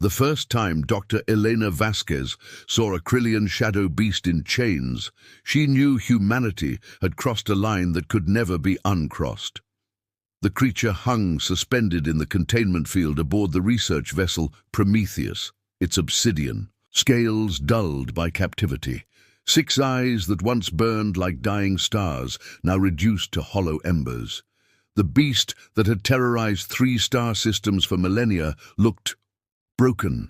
The first time Dr. Elena Vasquez saw a Krillian shadow beast in chains, she knew humanity had crossed a line that could never be uncrossed. The creature hung suspended in the containment field aboard the research vessel Prometheus, its obsidian, scales dulled by captivity, 6 eyes that once burned like dying stars, now reduced to hollow embers. The beast that had terrorized 3 star systems for millennia looked broken.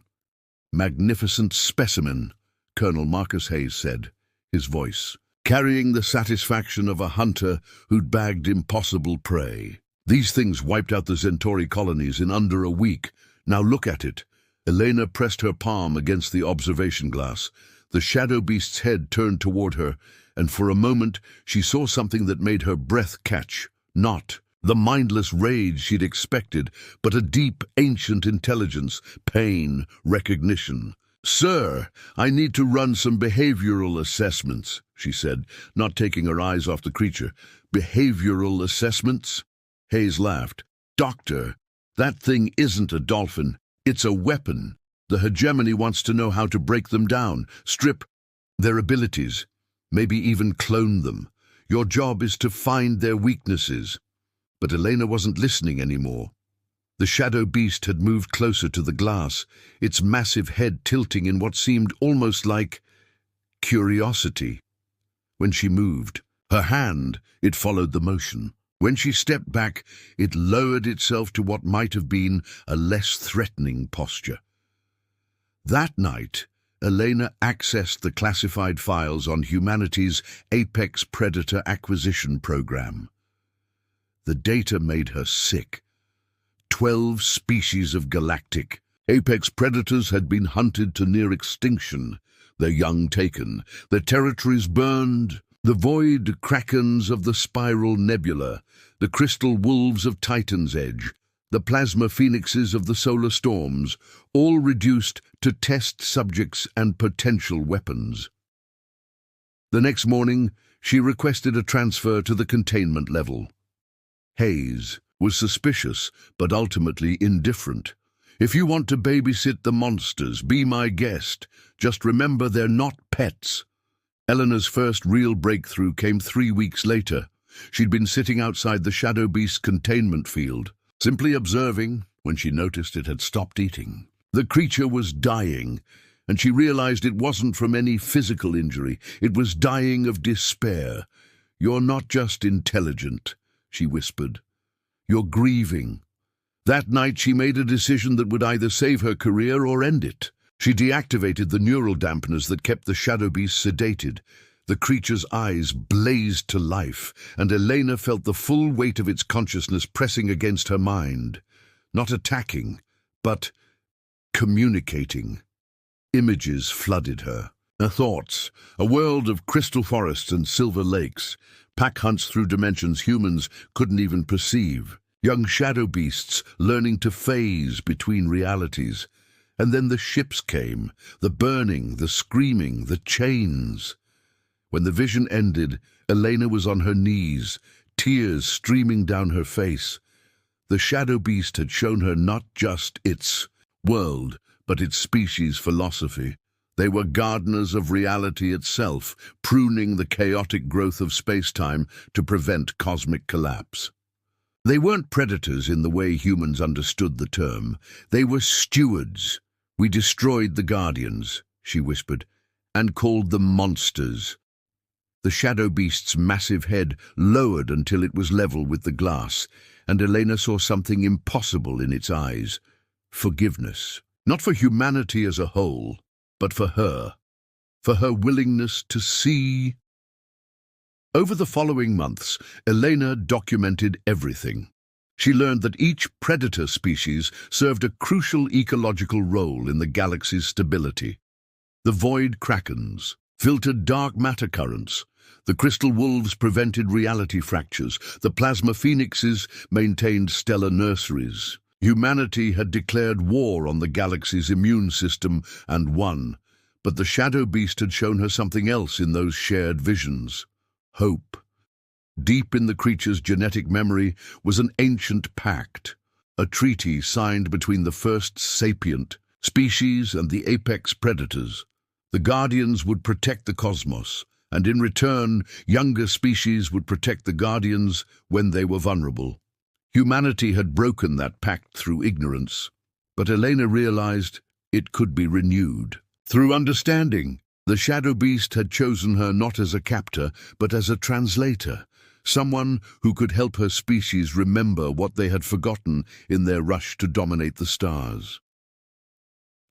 "Magnificent specimen," Colonel Marcus Hayes said, his voice carrying the satisfaction of a hunter who'd bagged impossible prey. "These things wiped out the Centauri colonies in under a week. Now look at it." Elena pressed her palm against the observation glass. The shadow beast's head turned toward her, and for a moment she saw something that made her breath catch. Not the mindless rage she'd expected, but a deep, ancient intelligence, pain, recognition. "Sir, I need to run some behavioral assessments," she said, not taking her eyes off the creature. "Behavioral assessments?" Hayes laughed. "Doctor, that thing isn't a dolphin. It's a weapon. The hegemony wants to know how to break them down, strip their abilities, maybe even clone them. Your job is to find their weaknesses." But Elena wasn't listening anymore. The shadow beast had moved closer to the glass, its massive head tilting in what seemed almost like curiosity. When she moved, her hand, it followed the motion. When she stepped back, it lowered itself to what might have been a less threatening posture. That night, Elena accessed the classified files on humanity's apex predator acquisition program. The data made her sick. 12 species of galactic apex predators had been hunted to near extinction, their young taken, their territories burned. The void krakens of the spiral nebula, the crystal wolves of Titan's Edge, the plasma phoenixes of the solar storms, all reduced to test subjects and potential weapons. The next morning, she requested a transfer to the containment level. Hayes was suspicious, but ultimately indifferent. "If you want to babysit the monsters, be my guest. Just remember they're not pets." Eleanor's first real breakthrough came 3 weeks later. She'd been sitting outside the Shadow Beast's containment field, simply observing, when she noticed it had stopped eating. The creature was dying, and she realized it wasn't from any physical injury. It was dying of despair. "You're not just intelligent," she whispered. "You're grieving." That night she made a decision that would either save her career or end it. She deactivated the neural dampeners that kept the shadow beast sedated. The creature's eyes blazed to life, and Elena felt the full weight of its consciousness pressing against her mind. Not attacking, but communicating. Images flooded her. Her thoughts, a world of crystal forests and silver lakes, pack hunts through dimensions humans couldn't even perceive, young shadow beasts learning to phase between realities. And then the ships came, the burning, the screaming, the chains. When the vision ended, Elena was on her knees, tears streaming down her face. The shadow beast had shown her not just its world, but its species philosophy. They were gardeners of reality itself, pruning the chaotic growth of space-time to prevent cosmic collapse. They weren't predators in the way humans understood the term. They were stewards. "We destroyed the Guardians," she whispered, "and called them monsters." The shadow beast's massive head lowered until it was level with the glass, and Elena saw something impossible in its eyes. Forgiveness. Not for humanity as a whole, but for her willingness to see. Over the following months, Elena documented everything. She learned that each predator species served a crucial ecological role in the galaxy's stability. The void krakens filtered dark matter currents. The crystal wolves prevented reality fractures. The plasma phoenixes maintained stellar nurseries. Humanity had declared war on the galaxy's immune system and won. But the shadow beast had shown her something else in those shared visions. Hope. Deep in the creature's genetic memory was an ancient pact, a treaty signed between the first sapient species and the apex predators. The guardians would protect the cosmos, and in return, younger species would protect the guardians when they were vulnerable. Humanity had broken that pact through ignorance, but Elena realized it could be renewed. Through understanding, the Shadow Beast had chosen her not as a captor, but as a translator, someone who could help her species remember what they had forgotten in their rush to dominate the stars.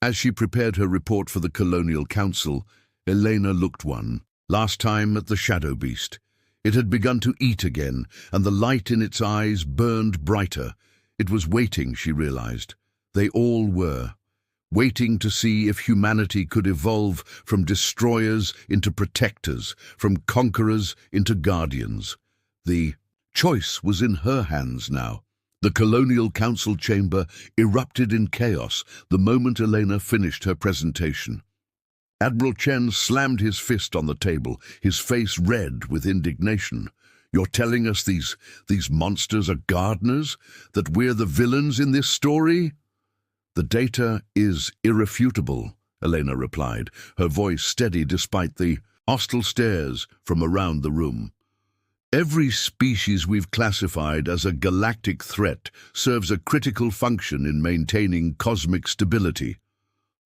As she prepared her report for the Colonial Council, Elena looked last time at the Shadow Beast. It had begun to eat again, and the light in its eyes burned brighter. It was waiting, she realized. They all were. Waiting to see if humanity could evolve from destroyers into protectors, from conquerors into guardians. The choice was in her hands now. The Colonial Council chamber erupted in chaos the moment Elena finished her presentation. Admiral Chen slammed his fist on the table, his face red with indignation. "You're telling us these monsters are gardeners? That we're the villains in this story?" "The data is irrefutable," Elena replied, her voice steady despite the hostile stares from around the room. "Every species we've classified as a galactic threat serves a critical function in maintaining cosmic stability.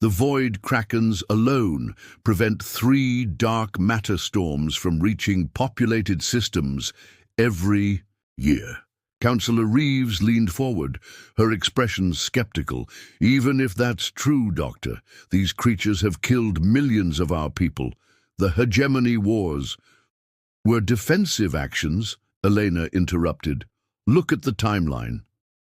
The void krakens alone prevent 3 dark matter storms from reaching populated systems every year." Councillor Reeves leaned forward, her expression skeptical. "Even if that's true, Doctor, these creatures have killed millions of our people. The hegemony wars were defensive actions," Elena interrupted. "Look at the timeline.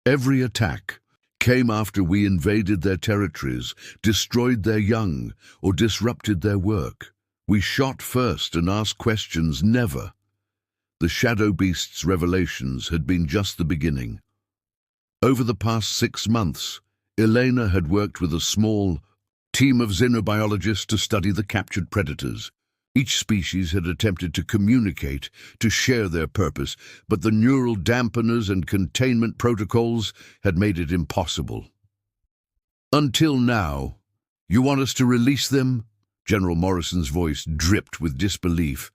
Every attack came after we invaded their territories, destroyed their young, or disrupted their work. We shot first and asked questions never." The Shadow Beast's revelations had been just the beginning. Over the past 6 months, Elena had worked with a small team of xenobiologists to study the captured predators. Each species had attempted to communicate, to share their purpose, but the neural dampeners and containment protocols had made it impossible. "Until now. You want us to release them?" General Morrison's voice dripped with disbelief.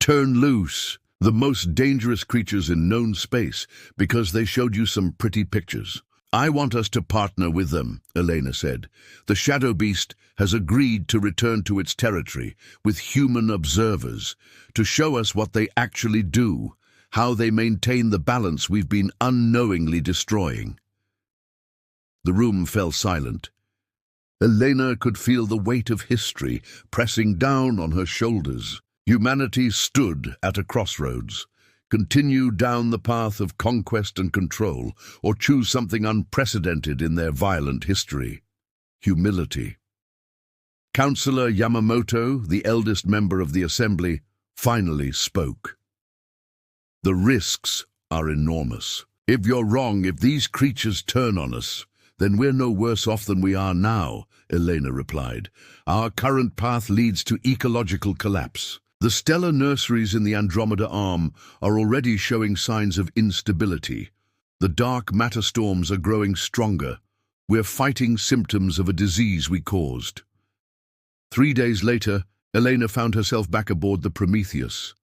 "Turn loose the most dangerous creatures in known space because they showed you some pretty pictures." "I want us to partner with them," Elena said. "The Shadow Beast has agreed to return to its territory with human observers to show us what they actually do, how they maintain the balance we've been unknowingly destroying." The room fell silent. Elena could feel the weight of history pressing down on her shoulders. Humanity stood at a crossroads. Continue down the path of conquest and control, or choose something unprecedented in their violent history: humility. Councillor Yamamoto, the eldest member of the Assembly, finally spoke. "The risks are enormous. If you're wrong, if these creatures turn on us, then we're no worse off than we are now," Elena replied. "Our current path leads to ecological collapse. The stellar nurseries in the Andromeda Arm are already showing signs of instability. The dark matter storms are growing stronger. We're fighting symptoms of a disease we caused." 3 days later, Elena found herself back aboard the Prometheus,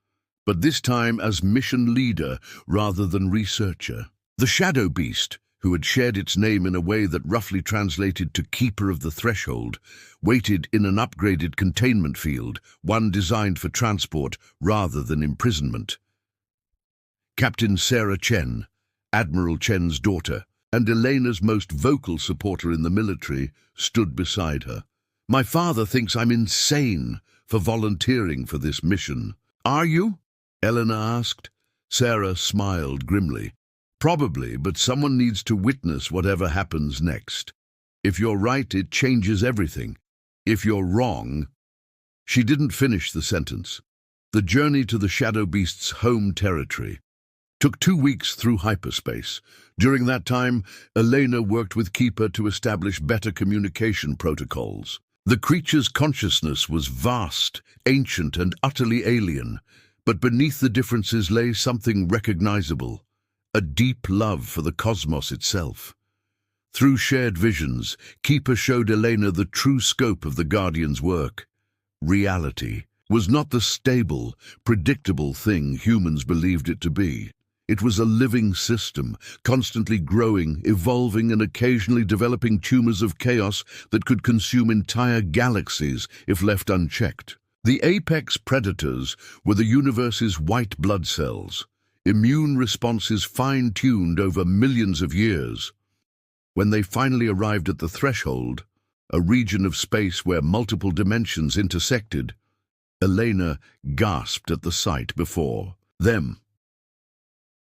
but this time as mission leader rather than researcher. The Shadow Beast, who had shared its name in a way that roughly translated to Keeper of the Threshold, waited in an upgraded containment field, one designed for transport rather than imprisonment. Captain Sarah Chen, Admiral Chen's daughter, and Elena's most vocal supporter in the military, stood beside her. "My father thinks I'm insane for volunteering for this mission." "Are you?" Elena asked. Sarah smiled grimly. "Probably, but someone needs to witness whatever happens next. If you're right, it changes everything. If you're wrong..." She didn't finish the sentence. The journey to the Shadow Beast's home territory took 2 weeks through hyperspace. During that time, Elena worked with Keeper to establish better communication protocols. The creature's consciousness was vast, ancient, and utterly alien, but beneath the differences lay something recognizable: a deep love for the cosmos itself. Through shared visions, Keeper showed Elena the true scope of the Guardian's work. Reality was not the stable, predictable thing humans believed it to be. It was a living system, constantly growing, evolving, and occasionally developing tumors of chaos that could consume entire galaxies if left unchecked. The apex predators were the universe's white blood cells, immune responses fine-tuned over millions of years. When they finally arrived at the threshold, a region of space where multiple dimensions intersected, Elena gasped at the sight before them.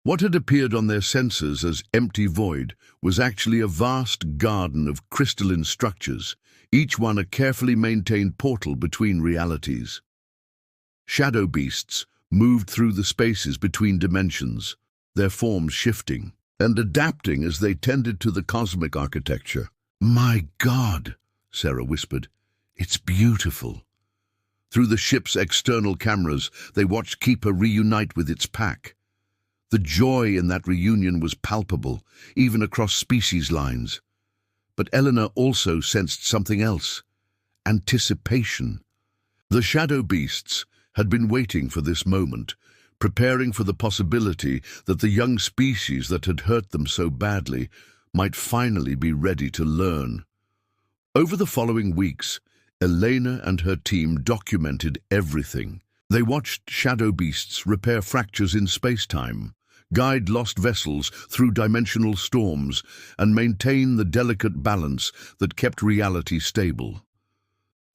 What had appeared on their sensors as empty void was actually a vast garden of crystalline structures, each one a carefully maintained portal between realities. Shadow beasts moved through the spaces between dimensions, their forms shifting and adapting as they tended to the cosmic architecture. "My God," Sarah whispered, "it's beautiful." Through the ship's external cameras, they watched Keeper reunite with its pack. The joy in that reunion was palpable, even across species lines. But Eleanor also sensed something else: anticipation. The shadow beasts had been waiting for this moment, preparing for the possibility that the young species that had hurt them so badly might finally be ready to learn. Over the following weeks, Elena and her team documented everything. They watched shadow beasts repair fractures in space-time, guide lost vessels through dimensional storms, and maintain the delicate balance that kept reality stable.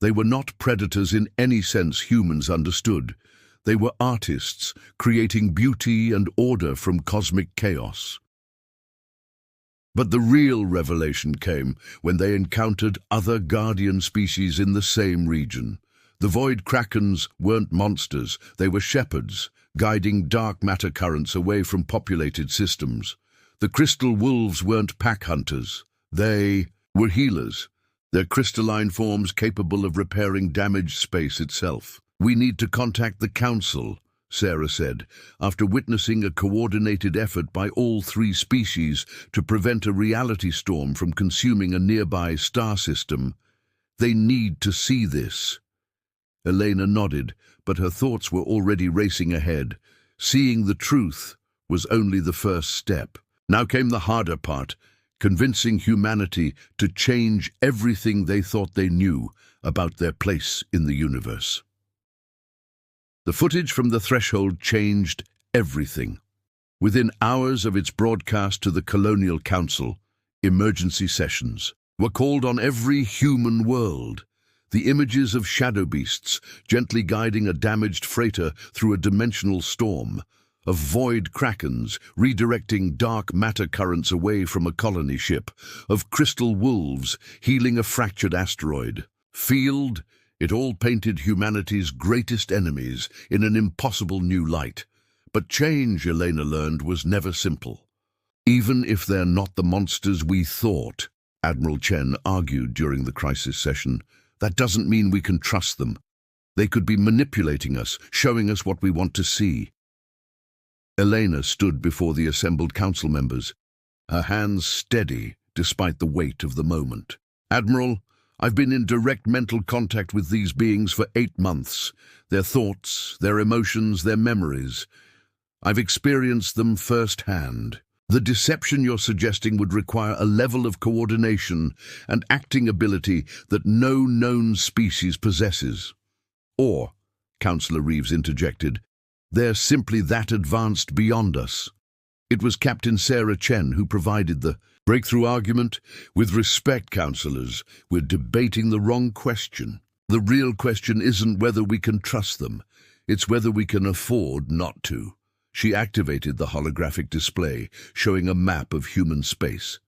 They were not predators in any sense humans understood. They were artists, creating beauty and order from cosmic chaos. But the real revelation came when they encountered other guardian species in the same region. The void krakens weren't monsters, they were shepherds, guiding dark matter currents away from populated systems. The crystal wolves weren't pack hunters, they were healers, their crystalline forms capable of repairing damaged space itself. "We need to contact the Council," Sarah said, after witnessing a coordinated effort by all three species to prevent a reality storm from consuming a nearby star system. "They need to see this." Elena nodded, but her thoughts were already racing ahead. Seeing the truth was only the first step. Now came the harder part: convincing humanity to change everything they thought they knew about their place in the universe. The footage from the threshold changed everything. Within hours of its broadcast to the Colonial Council, emergency sessions were called on every human world. The images of shadow beasts gently guiding a damaged freighter through a dimensional storm, of void krakens redirecting dark matter currents away from a colony ship, of crystal wolves healing a fractured asteroid. Field, it all painted humanity's greatest enemies in an impossible new light. But change, Elena learned, was never simple. "Even if they're not the monsters we thought," Admiral Chen argued during the crisis session, "that doesn't mean we can trust them. They could be manipulating us, showing us what we want to see." Elena stood before the assembled council members, her hands steady despite the weight of the moment. "Admiral, I've been in direct mental contact with these beings for 8 months. Their thoughts, their emotions, their memories. I've experienced them firsthand. The deception you're suggesting would require a level of coordination and acting ability that no known species possesses. Or," Councillor Reeves interjected, "they're simply that advanced beyond us." It was Captain Sarah Chen who provided the breakthrough argument. "With respect, councillors, we're debating the wrong question. The real question isn't whether we can trust them. It's whether we can afford not to." She activated the holographic display, showing a map of human space.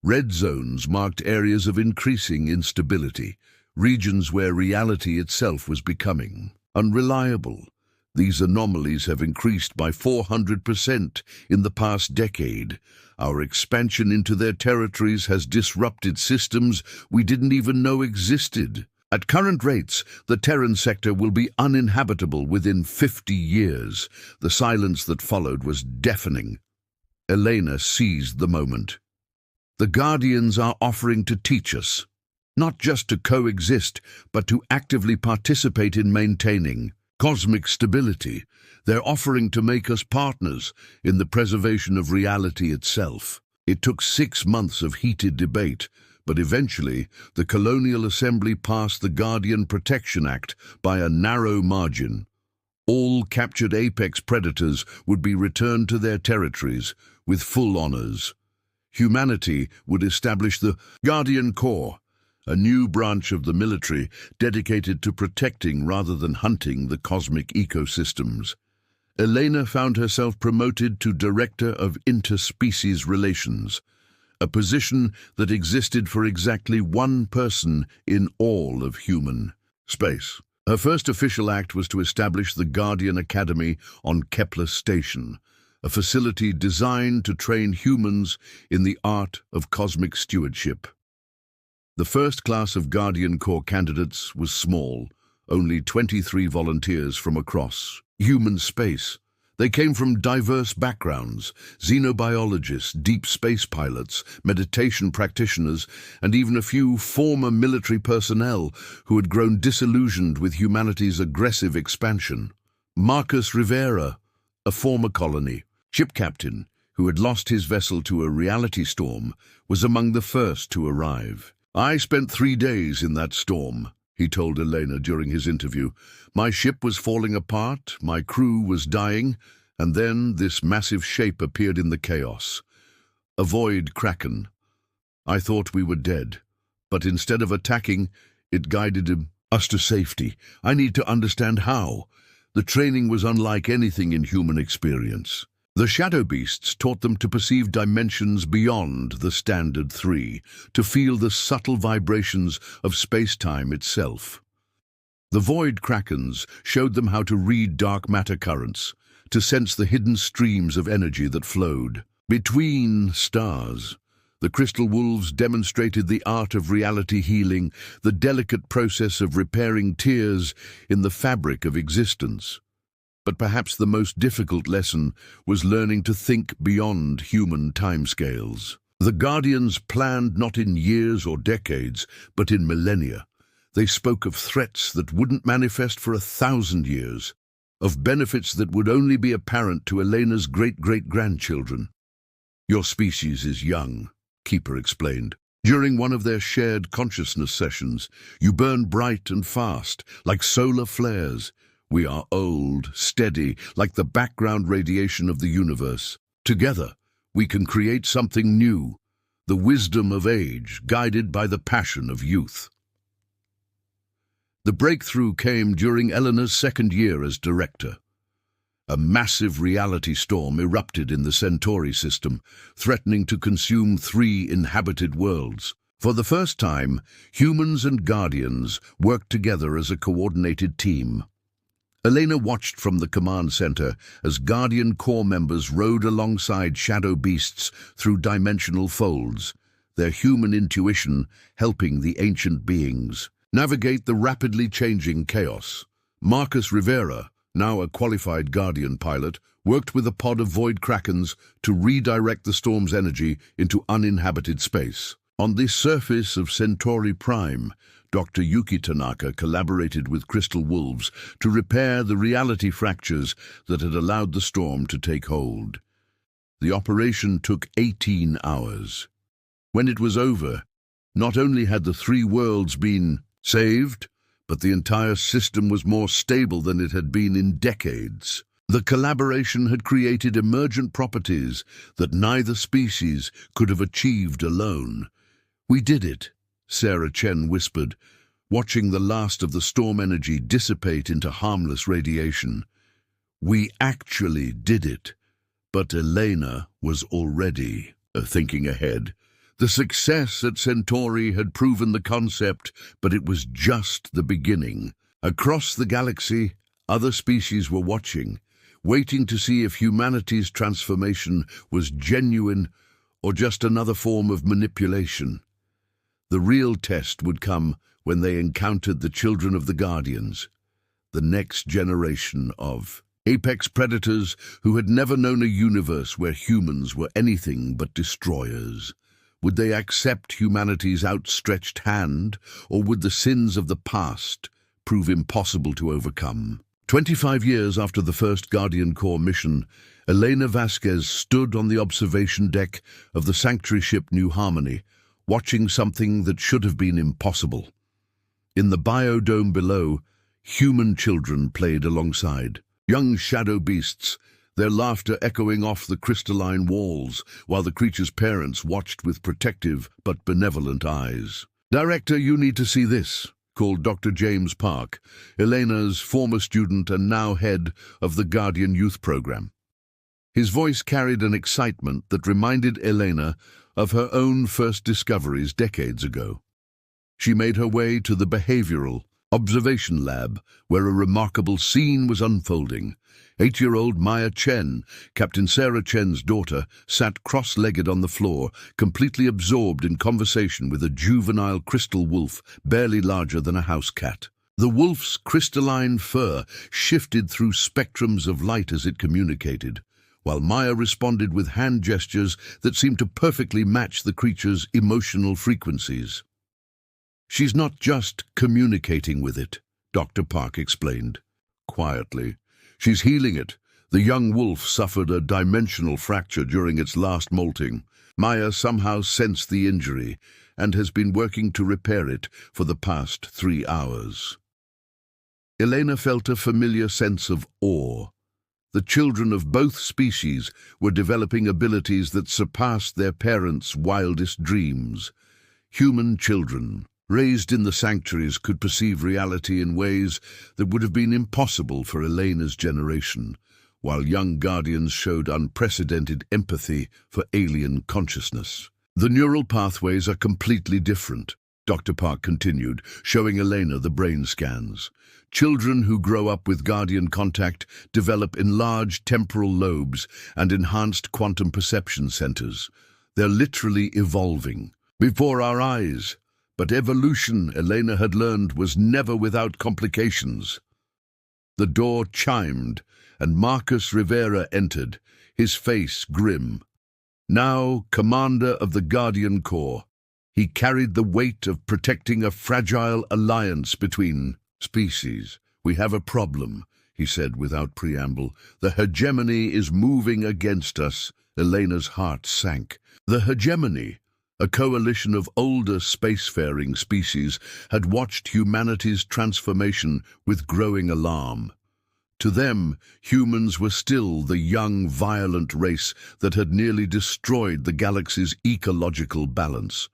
Red zones marked areas of increasing instability, regions where reality itself was becoming unreliable. These anomalies have increased by 400% in the past decade. Our expansion into their territories has disrupted systems we didn't even know existed. At current rates, the Terran sector will be uninhabitable within 50 years. The silence that followed was deafening. Elena seized the moment. The Guardians are offering to teach us, not just to coexist, but to actively participate in maintaining cosmic stability. They're offering to make us partners in the preservation of reality itself. It took 6 months of heated debate, but eventually the Colonial Assembly passed the Guardian Protection Act by a narrow margin. All captured apex predators would be returned to their territories with full honors. Humanity would establish the Guardian Corps, a new branch of the military dedicated to protecting rather than hunting the cosmic ecosystems. Elena found herself promoted to Director of Interspecies Relations, a position that existed for exactly one person in all of human space. Her first official act was to establish the Guardian Academy on Kepler Station, a facility designed to train humans in the art of cosmic stewardship. The first class of Guardian Corps candidates was small, only 23 volunteers from across human space. They came from diverse backgrounds: xenobiologists, deep space pilots, meditation practitioners, and even a few former military personnel who had grown disillusioned with humanity's aggressive expansion. Marcus Rivera, a former colony ship captain who had lost his vessel to a reality storm, was among the first to arrive. "I spent 3 days in that storm," he told Elena during his interview. "My ship was falling apart, my crew was dying, and then this massive shape appeared in the chaos. A void kraken. I thought we were dead, but instead of attacking, it guided us to safety. I need to understand how. The training was unlike anything in human experience. The shadow beasts taught them to perceive dimensions beyond the standard 3, to feel the subtle vibrations of space-time itself. The void krakens showed them how to read dark matter currents, to sense the hidden streams of energy that flowed between stars. The crystal wolves demonstrated the art of reality healing, the delicate process of repairing tears in the fabric of existence. But perhaps the most difficult lesson was learning to think beyond human timescales. The Guardians planned not in years or decades, but in millennia. They spoke of threats that wouldn't manifest for 1,000 years, of benefits that would only be apparent to Elena's great-great-grandchildren. "Your species is young," Keeper explained. "During one of their shared consciousness sessions, you burn bright and fast, like solar flares. We are old, steady, like the background radiation of the universe. Together, we can create something new, the wisdom of age, guided by the passion of youth." The breakthrough came during Eleanor's 2nd year as director. A massive reality storm erupted in the Centauri system, threatening to consume 3 inhabited worlds. For the first time, humans and Guardians worked together as a coordinated team. Elena watched from the command center as Guardian Corps members rode alongside shadow beasts through dimensional folds, their human intuition helping the ancient beings navigate the rapidly changing chaos. Marcus Rivera, now a qualified Guardian pilot, worked with a pod of void krakens to redirect the storm's energy into uninhabited space. On the surface of Centauri Prime, Dr. Yuki Tanaka collaborated with crystal wolves to repair the reality fractures that had allowed the storm to take hold. The operation took 18 hours. When it was over, not only had the 3 worlds been saved, but the entire system was more stable than it had been in decades. The collaboration had created emergent properties that neither species could have achieved alone. "We did it," Sarah Chen whispered, watching the last of the storm energy dissipate into harmless radiation. "We actually did it." But Elena was already thinking ahead. The success at Centauri had proven the concept, but it was just the beginning. Across the galaxy, other species were watching, waiting to see if humanity's transformation was genuine or just another form of manipulation. The real test would come when they encountered the children of the Guardians, the next generation of apex predators who had never known a universe where humans were anything but destroyers. Would they accept humanity's outstretched hand, or would the sins of the past prove impossible to overcome? 25 years after the first Guardian Corps mission, Elena Vasquez stood on the observation deck of the sanctuary ship New Harmony, watching something that should have been impossible. In the biodome below, human children played alongside. Young shadow beasts, their laughter echoing off the crystalline walls, while the creature's parents watched with protective but benevolent eyes. "Director, you need to see this," called Dr. James Park, Elena's former student and now head of the Guardian Youth Program. His voice carried an excitement that reminded Elena of her own first discoveries decades ago. She made her way to the behavioral observation lab, where a remarkable scene was unfolding. 8-year-old Maya Chen, Captain Sarah Chen's daughter, sat cross-legged on the floor, completely absorbed in conversation with a juvenile crystal wolf barely larger than a house cat. The wolf's crystalline fur shifted through spectrums of light as it communicated, while Maya responded with hand gestures that seemed to perfectly match the creature's emotional frequencies. "She's not just communicating with it," Dr. Park explained. "Quietly. She's healing it. The young wolf suffered a dimensional fracture during its last molting. Maya somehow sensed the injury and has been working to repair it for the past 3 hours." Elena felt a familiar sense of awe. The children of both species were developing abilities that surpassed their parents' wildest dreams. Human children, raised in the sanctuaries, could perceive reality in ways that would have been impossible for Elena's generation, while young guardians showed unprecedented empathy for alien consciousness. "The neural pathways are completely different," Dr. Park continued, showing Elena the brain scans. "Children who grow up with Guardian contact develop enlarged temporal lobes and enhanced quantum perception centers. They're literally evolving before our eyes. But evolution, Elena had learned, was never without complications." The door chimed, and Marcus Rivera entered, his face grim. Now commander of the Guardian Corps, he carried the weight of protecting a fragile alliance between species. "We have a problem," he said without preamble. "The hegemony is moving against us." Elena's heart sank. The hegemony, a coalition of older spacefaring species, had watched humanity's transformation with growing alarm. To them, humans were still the young, violent race that had nearly destroyed the galaxy's ecological balance.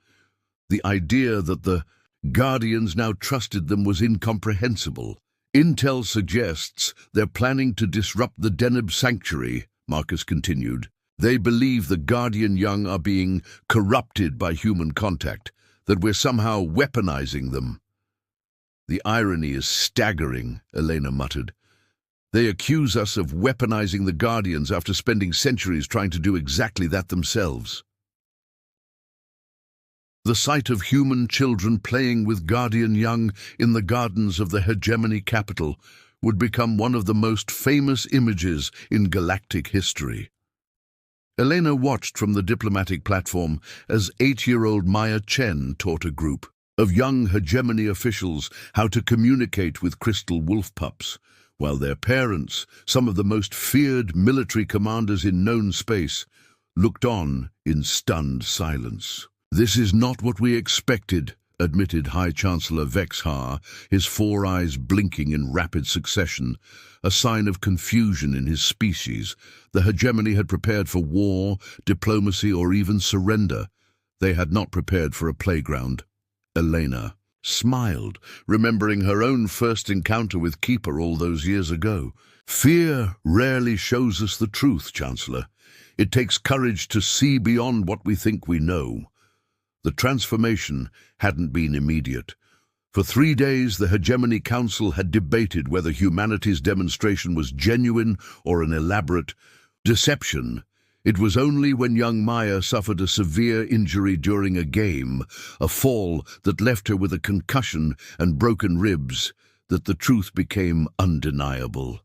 The idea that the Guardians now trusted them was incomprehensible. "Intel suggests they're planning to disrupt the Deneb Sanctuary," Marcus continued. "They believe the Guardian young are being corrupted by human contact, that we're somehow weaponizing them." "The irony is staggering," Elena muttered. "They accuse us of weaponizing the Guardians after spending centuries trying to do exactly that themselves." The sight of human children playing with Guardian young in the gardens of the hegemony capital would become one of the most famous images in galactic history. Elena watched from the diplomatic platform as 8-year-old Maya Chen taught a group of young hegemony officials how to communicate with crystal wolf pups, while their parents, some of the most feared military commanders in known space, looked on in stunned silence. "This is not what we expected," admitted High Chancellor Vexhar, his 4 eyes blinking in rapid succession, a sign of confusion in his species. The hegemony had prepared for war, diplomacy, or even surrender. They had not prepared for a playground. Elena smiled, remembering her own first encounter with Keeper all those years ago. "Fear rarely shows us the truth, Chancellor. It takes courage to see beyond what we think we know." The transformation hadn't been immediate. For 3 days, the Hegemony Council had debated whether humanity's demonstration was genuine or an elaborate deception. It was only when young Maya suffered a severe injury during a game, a fall that left her with a concussion and broken ribs, that the truth became undeniable.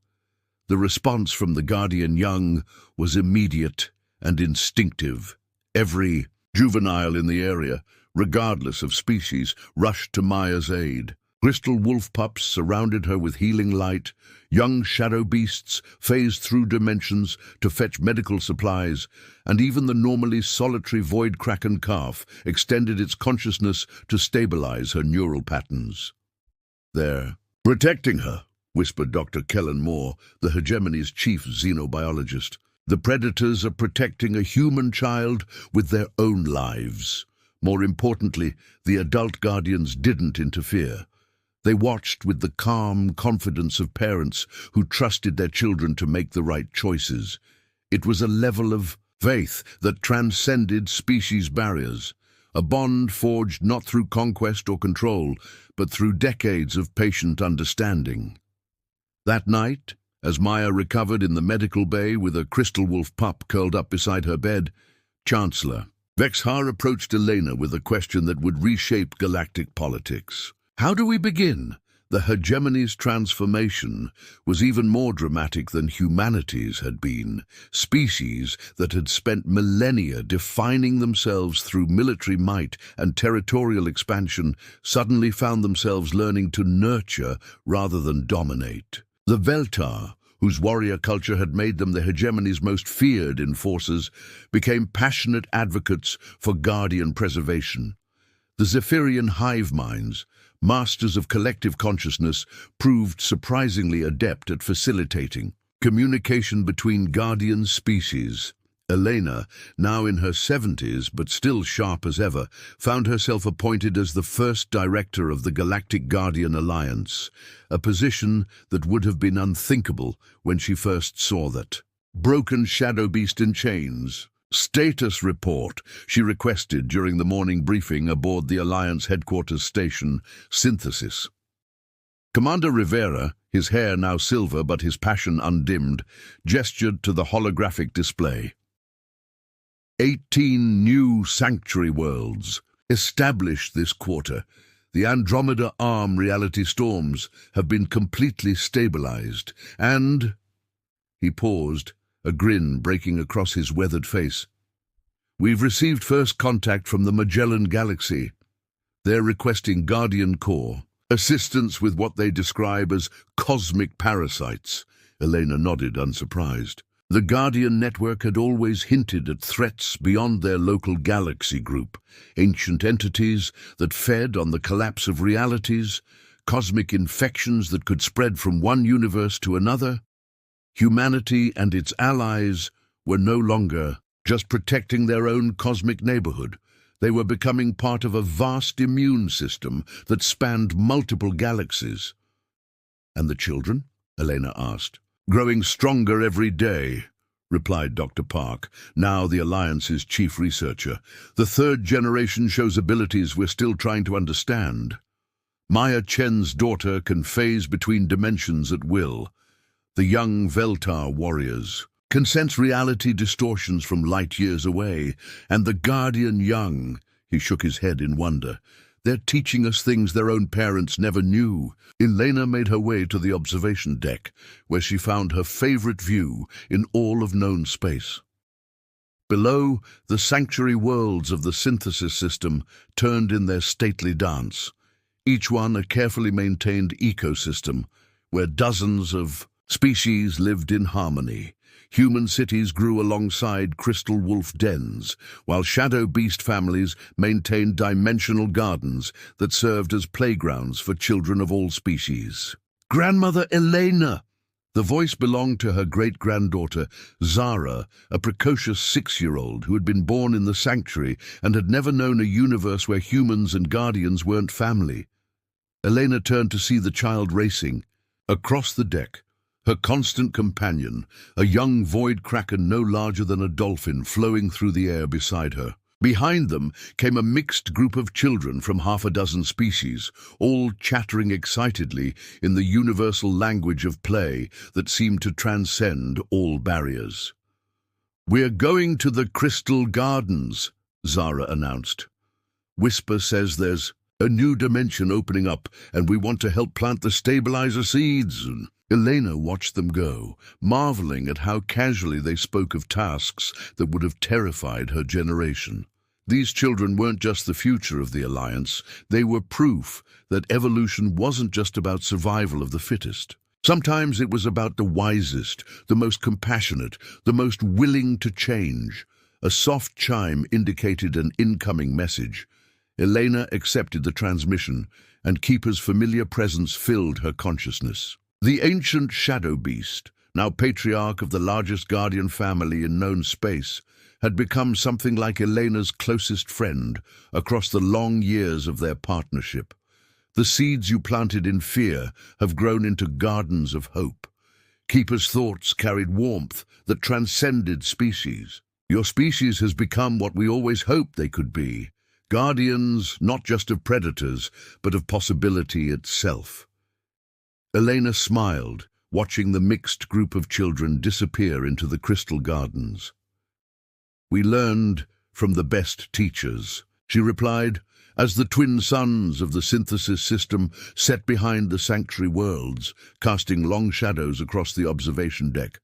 The response from the Guardian young was immediate and instinctive. Every juvenile in the area, regardless of species, rushed to Maya's aid. Crystal wolf pups surrounded her with healing light. Young shadow beasts phased through dimensions to fetch medical supplies, and even the normally solitary void kraken calf extended its consciousness to stabilize her neural patterns. "They're protecting her," whispered Dr. Kellen Moore, the hegemony's chief xenobiologist. "The predators are protecting a human child with their own lives." More importantly, the adult guardians didn't interfere. They watched with the calm confidence of parents who trusted their children to make the right choices. It was a level of faith that transcended species barriers, a bond forged not through conquest or control, but through decades of patient understanding. That night, as Maya recovered in the medical bay with a crystal wolf pup curled up beside her bed, Chancellor Vexhar approached Elena with a question that would reshape galactic politics. How do we begin? The hegemony's transformation was even more dramatic than humanity's had been. Species that had spent millennia defining themselves through military might and territorial expansion suddenly found themselves learning to nurture rather than dominate. The Veltar, whose warrior culture had made them the hegemony's most feared enforcers, became passionate advocates for guardian preservation. The Zephyrian hive minds, masters of collective consciousness, proved surprisingly adept at facilitating communication between guardian species. Elena, now in her 70s but still sharp as ever, found herself appointed as the first director of the Galactic Guardian Alliance, a position that would have been unthinkable when she first saw that. Broken shadow beast in chains. "Status report," she requested during the morning briefing aboard the Alliance headquarters station, Synthesis. Commander Rivera, his hair now silver but his passion undimmed, gestured to the holographic display. 18 new sanctuary worlds established this quarter. The Andromeda Arm reality storms have been completely stabilized, and... He paused, a grin breaking across his weathered face. "We've received first contact from the Magellan Galaxy. They're requesting Guardian Core, assistance with what they describe as cosmic parasites." Elena nodded, unsurprised. The Guardian Network had always hinted at threats beyond their local galaxy group, ancient entities that fed on the collapse of realities, cosmic infections that could spread from one universe to another. Humanity and its allies were no longer just protecting their own cosmic neighborhood. They were becoming part of a vast immune system that spanned multiple galaxies. "And the children?" Elena asked. "Growing stronger every day," replied Dr. Park, now the Alliance's chief researcher. "The third generation shows abilities we're still trying to understand. Maya Chen's daughter can phase between dimensions at will. The young Veltar warriors can sense reality distortions from light years away. And the Guardian young," he shook his head in wonder, "they're teaching us things their own parents never knew." Elena made her way to the observation deck, where she found her favorite view in all of known space. Below, the sanctuary worlds of the synthesis system turned in their stately dance, each one a carefully maintained ecosystem where dozens of species lived in harmony. Human cities grew alongside crystal wolf dens, while shadow beast families maintained dimensional gardens that served as playgrounds for children of all species. "Grandmother Elena!" The voice belonged to her great-granddaughter, Zara, a precocious 6-year-old who had been born in the sanctuary and had never known a universe where humans and guardians weren't family. Elena turned to see the child racing. Across the deck, her constant companion, a young void kraken no larger than a dolphin flowing through the air beside her. Behind them came a mixed group of children from half a dozen species, all chattering excitedly in the universal language of play that seemed to transcend all barriers. "We're going to the Crystal Gardens," Zara announced. "Whisper says there's a new dimension opening up, and we want to help plant the stabilizer seeds." Elena watched them go, marveling at how casually they spoke of tasks that would have terrified her generation. These children weren't just the future of the Alliance, they were proof that evolution wasn't just about survival of the fittest. Sometimes it was about the wisest, the most compassionate, the most willing to change. A soft chime indicated an incoming message. Elena accepted the transmission, and Keeper's familiar presence filled her consciousness. The ancient shadow beast, now patriarch of the largest guardian family in known space, had become something like Elena's closest friend across the long years of their partnership. The seeds you planted in fear have grown into gardens of hope. Keeper's thoughts carried warmth that transcended species. Your species has become what we always hoped they could be. Guardians, not just of predators, but of possibility itself. Elena smiled, watching the mixed group of children disappear into the crystal gardens. "We learned from the best teachers," she replied, as the twin suns of the synthesis system set behind the sanctuary worlds, casting long shadows across the observation deck.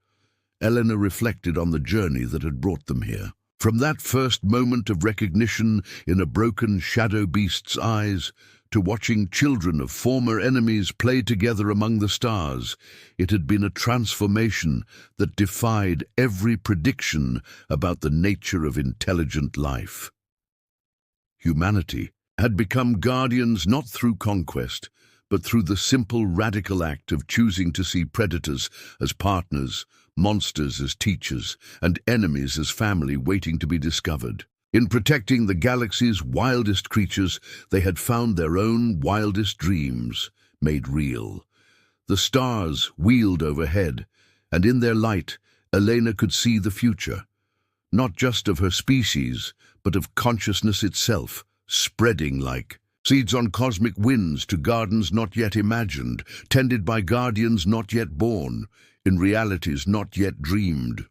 Elena reflected on the journey that had brought them here. From that first moment of recognition in a broken shadow beast's eyes, to watching children of former enemies play together among the stars, it had been a transformation that defied every prediction about the nature of intelligent life. Humanity had become guardians not through conquest, but through the simple radical act of choosing to see predators as partners, monsters as teachers, and enemies as family waiting to be discovered. In protecting the galaxy's wildest creatures, they had found their own wildest dreams made real. The stars wheeled overhead, and in their light, Elena could see the future, not just of her species, but of consciousness itself, spreading like seeds on cosmic winds to gardens not yet imagined, tended by guardians not yet born, in realities not yet dreamed.